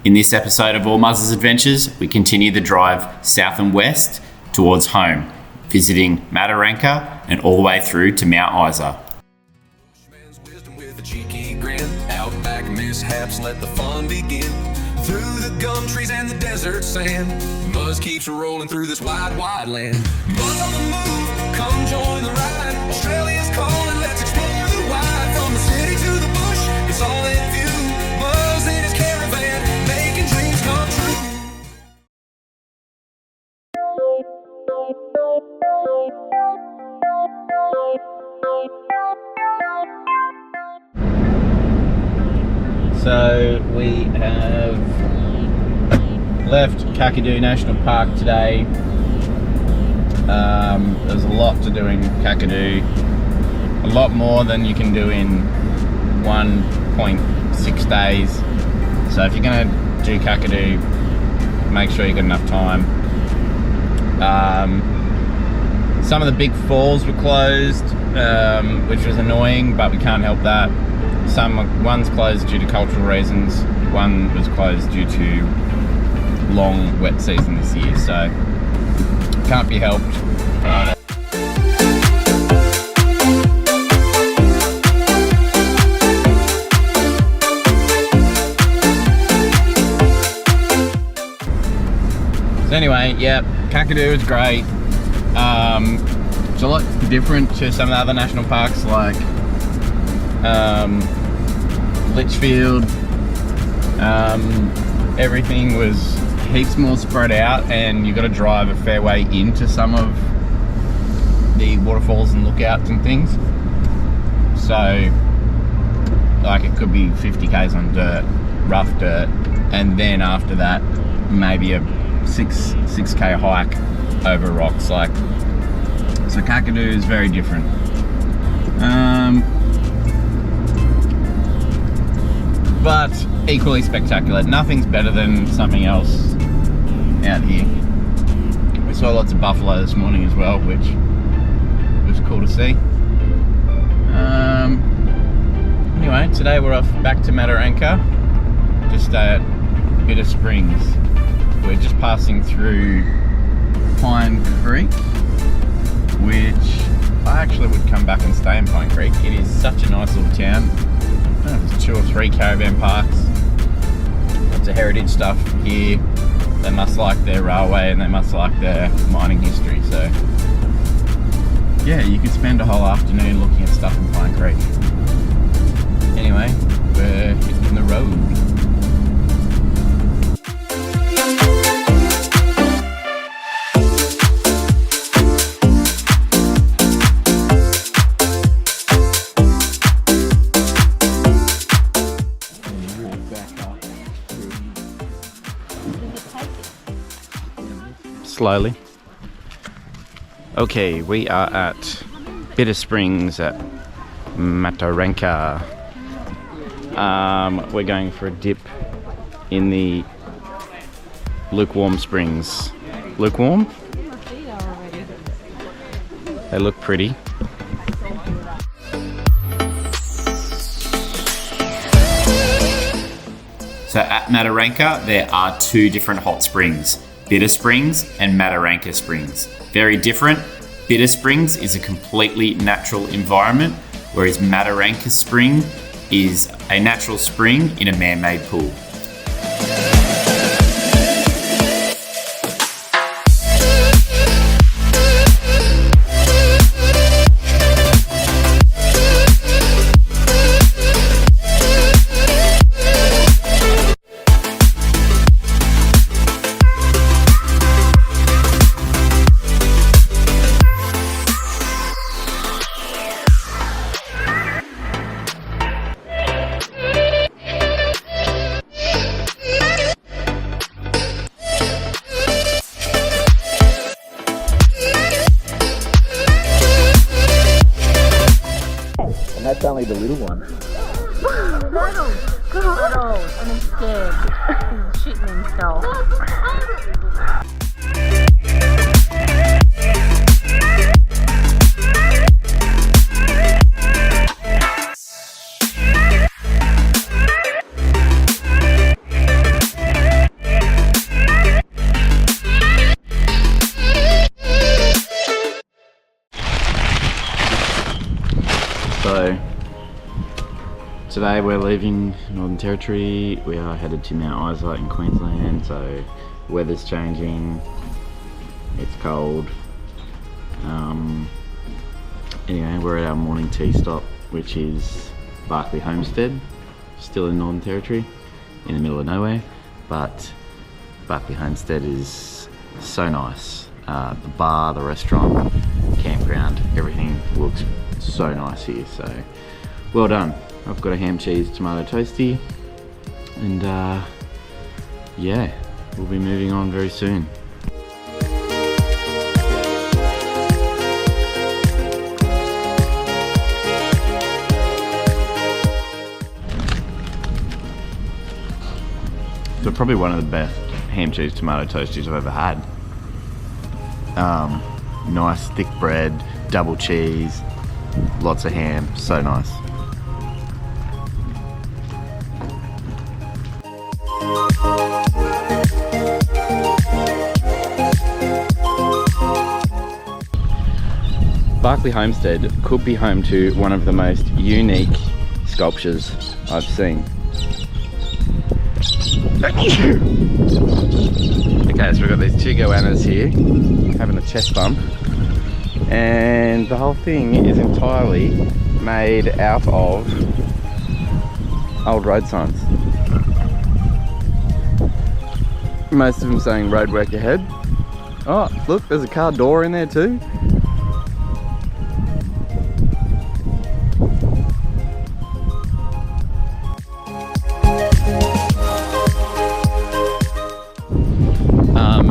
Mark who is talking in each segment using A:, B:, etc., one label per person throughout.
A: In this episode of All Muzz's Adventures, we continue the drive south and west towards home, visiting Mataranka and all the way through to Mount Isa.
B: Man's wisdom with a cheeky grin. Outback mishaps, let the fun begin. Through the gum trees and the desert sand, Muzz keeps rolling through this wide, wide land. Muzz on the move, come join the ride. Australia's calling, let's explore the wide. From the city to the bush, it's all in view. Muzz in his caravan, making dreams come true.
C: So we have left Kakadu National Park today. There's a lot to do in Kakadu, a lot more than you can do in 1.6 days. So if you're going to do Kakadu, make sure you've got enough time. Some of the big falls were closed, which was annoying, but we can't help that. One's closed due to cultural reasons, one was closed due to long wet season this year, so can't be helped. So anyway, yeah, Kakadu is great. It's a lot different to some of the other national parks like Litchfield. Everything was heaps more spread out, and you've got to drive a fair way into some of the waterfalls and lookouts and things. So like it could be 50 k's on dirt, rough dirt, and then after that maybe a 6k hike over rocks. So Kakadu is very different. But equally spectacular. Nothing's better than something else out here. We saw lots of buffalo this morning as well, which was cool to see. Anyway, today we're off back to Mataranka to stay at Bitter Springs. We're just passing through Pine Creek, which I actually would come back and stay in Pine Creek. It is such a nice little town. I don't know if there's 2 or 3 caravan parks. Lots of heritage stuff here. They must like their railway and they must like their mining history. So yeah, you could spend a whole afternoon looking at stuff in Pine Creek. Anyway, we're hitting the road. Slowly. Okay, we are at Bitter Springs at Mataranka. We're going for a dip in the lukewarm springs. Lukewarm? They look pretty.
A: So at Mataranka, there are 2 different hot springs, Bitter Springs and Mataranka Springs. Very different. Bitter Springs is a completely natural environment, whereas Mataranka Spring is a natural spring in a man-made pool.
C: That's only the little one.
D: Cuddles, and he's scared. Shitting himself.
A: today we're leaving Northern Territory. We are headed to Mount Isa in Queensland, so weather's changing, it's cold. Anyway, we're at our morning tea stop, which is Barclay Homestead, still in Northern Territory, in the middle of nowhere, but Barclay Homestead is so nice. The bar, the restaurant, campground, everything looks so nice here, so well done. I've got a ham, cheese, tomato toasty, and yeah, we'll be moving on very soon. So probably one of the best ham, cheese, tomato toasties I've ever had. Nice thick bread, double cheese, lots of ham, so nice. Barclay Homestead could be home to one of the most unique sculptures I've seen. Okay, so we've got these two goannas here having a chest bump, and the whole thing is entirely made out of old road signs. Most of them saying road work ahead. Oh, look, there's a car door in there too.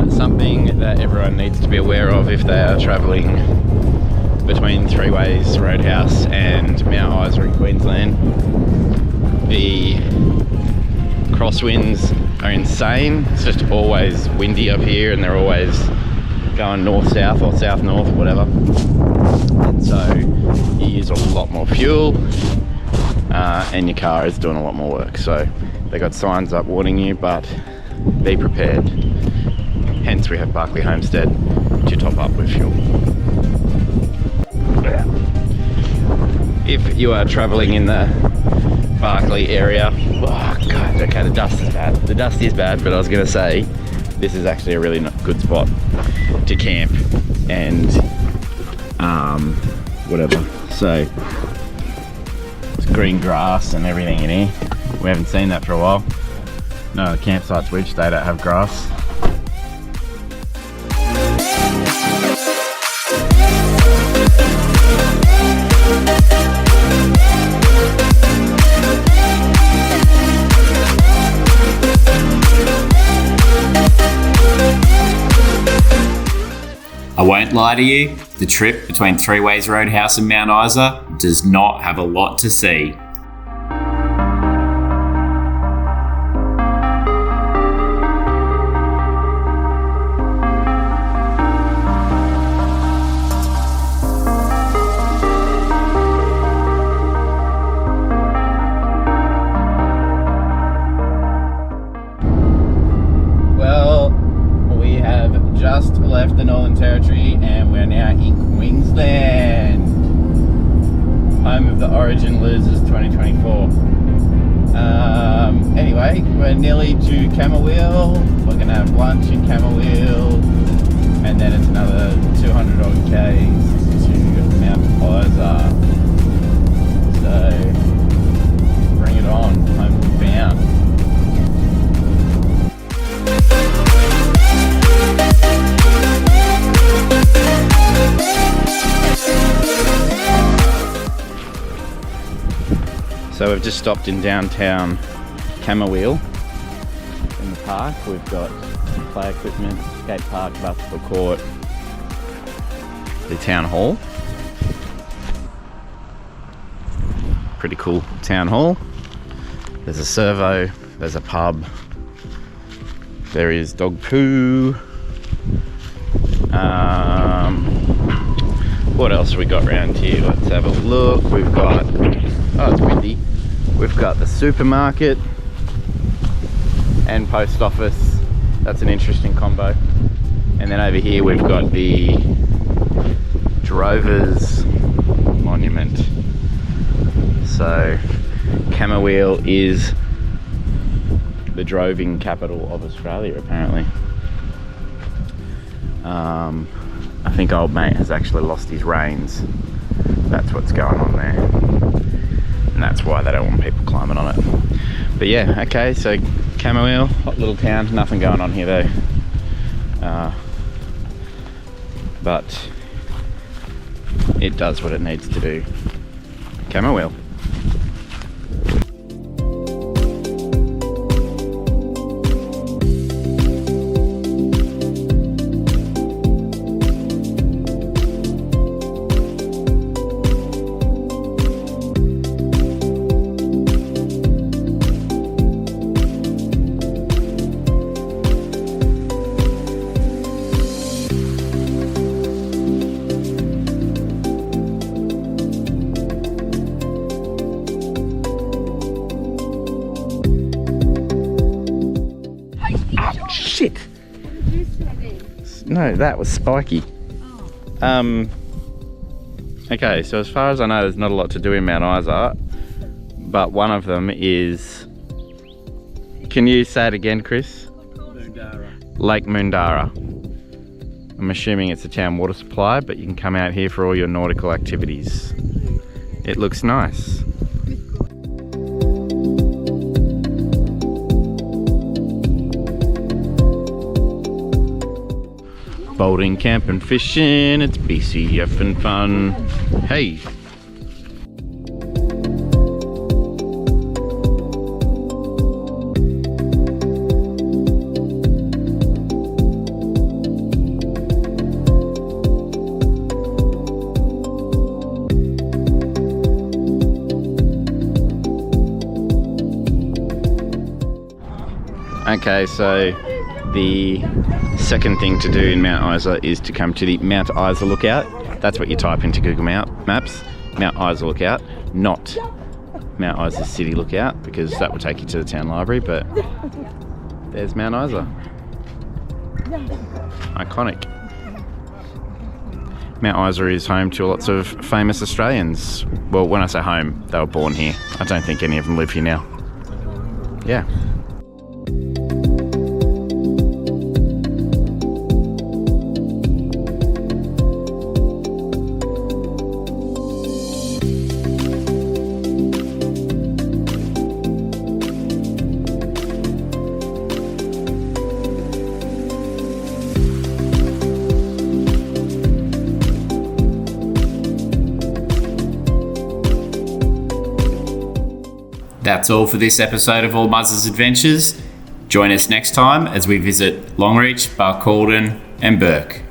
A: Something that everyone needs to be aware of if they are travelling between Three Ways Roadhouse and Mount Isa in Queensland. The crosswinds are insane. It's just always windy up here, and they're always going north-south or south-north, whatever. And so you use a lot more fuel, and your car is doing a lot more work. So they got signs up warning you, but be prepared. Hence we have Barclay Homestead to top up with fuel. If you are travelling in the Barclay area, oh god, okay, the dust is bad. The dust is bad, but I was going to say this is actually a really good spot to camp and whatever. So it's green grass and everything in here. We haven't seen that for a while. No, the campsites we've stayed at have grass. I won't lie to you, the trip between Three Ways Roadhouse and Mount Isa does not have a lot to see. Just left the Northern Territory and we're now in Queensland, home of the Origin Losers 2024. Anyway, we're nearly to Camberwell. We're going to have lunch in Camberwell, and then it's another 200 odd k's to Mount Isa. So bring it on, home bound. So we've just stopped in downtown Camberwell in the park. We've got play equipment, skate park, basketball court, the town hall. Pretty cool town hall. There's a servo, there's a pub, there is dog poo. What else we got around here? Let's have a look. We've got, oh, it's windy. We've got the supermarket and post office. That's an interesting combo. And then over here we've got the Drovers Monument. So
C: Camberwell is the droving capital of Australia, apparently. I think old mate has actually lost his reins. That's what's going on there. And that's why they don't want people climbing on it. But yeah, okay, so Camberwell, hot little town, nothing going on here though. But it does what it needs to do. Camberwell. Shit! No, that was spiky. Okay, so as far as I know, there's not a lot to do in Mount Isa, but one of them is... Can you say it again, Chris? Lake Mundara. I'm assuming it's a town water supply, but you can come out here for all your nautical activities. It looks nice. Boating, camping, fishing, it's BCF and fun. Hey! Okay, so the second thing to do in Mount Isa is to come to the Mount Isa Lookout. That's what you type into Google Maps. Mount Isa Lookout, not Mount Isa City Lookout, because that will take you to the town library, but there's Mount Isa. Iconic. Mount Isa is home to lots of famous Australians. Well, when I say home, they were born here. I don't think any of them live here now. Yeah.
A: That's all for this episode of All Muzz's Adventures. Join us next time as we visit Longreach, Barcaldine and Burke.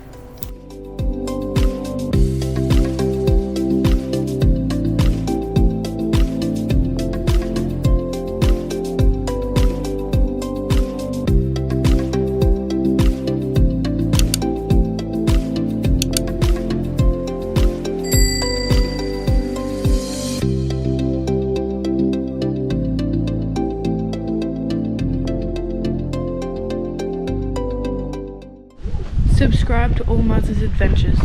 D: Subscribe to All Muzz's Adventures.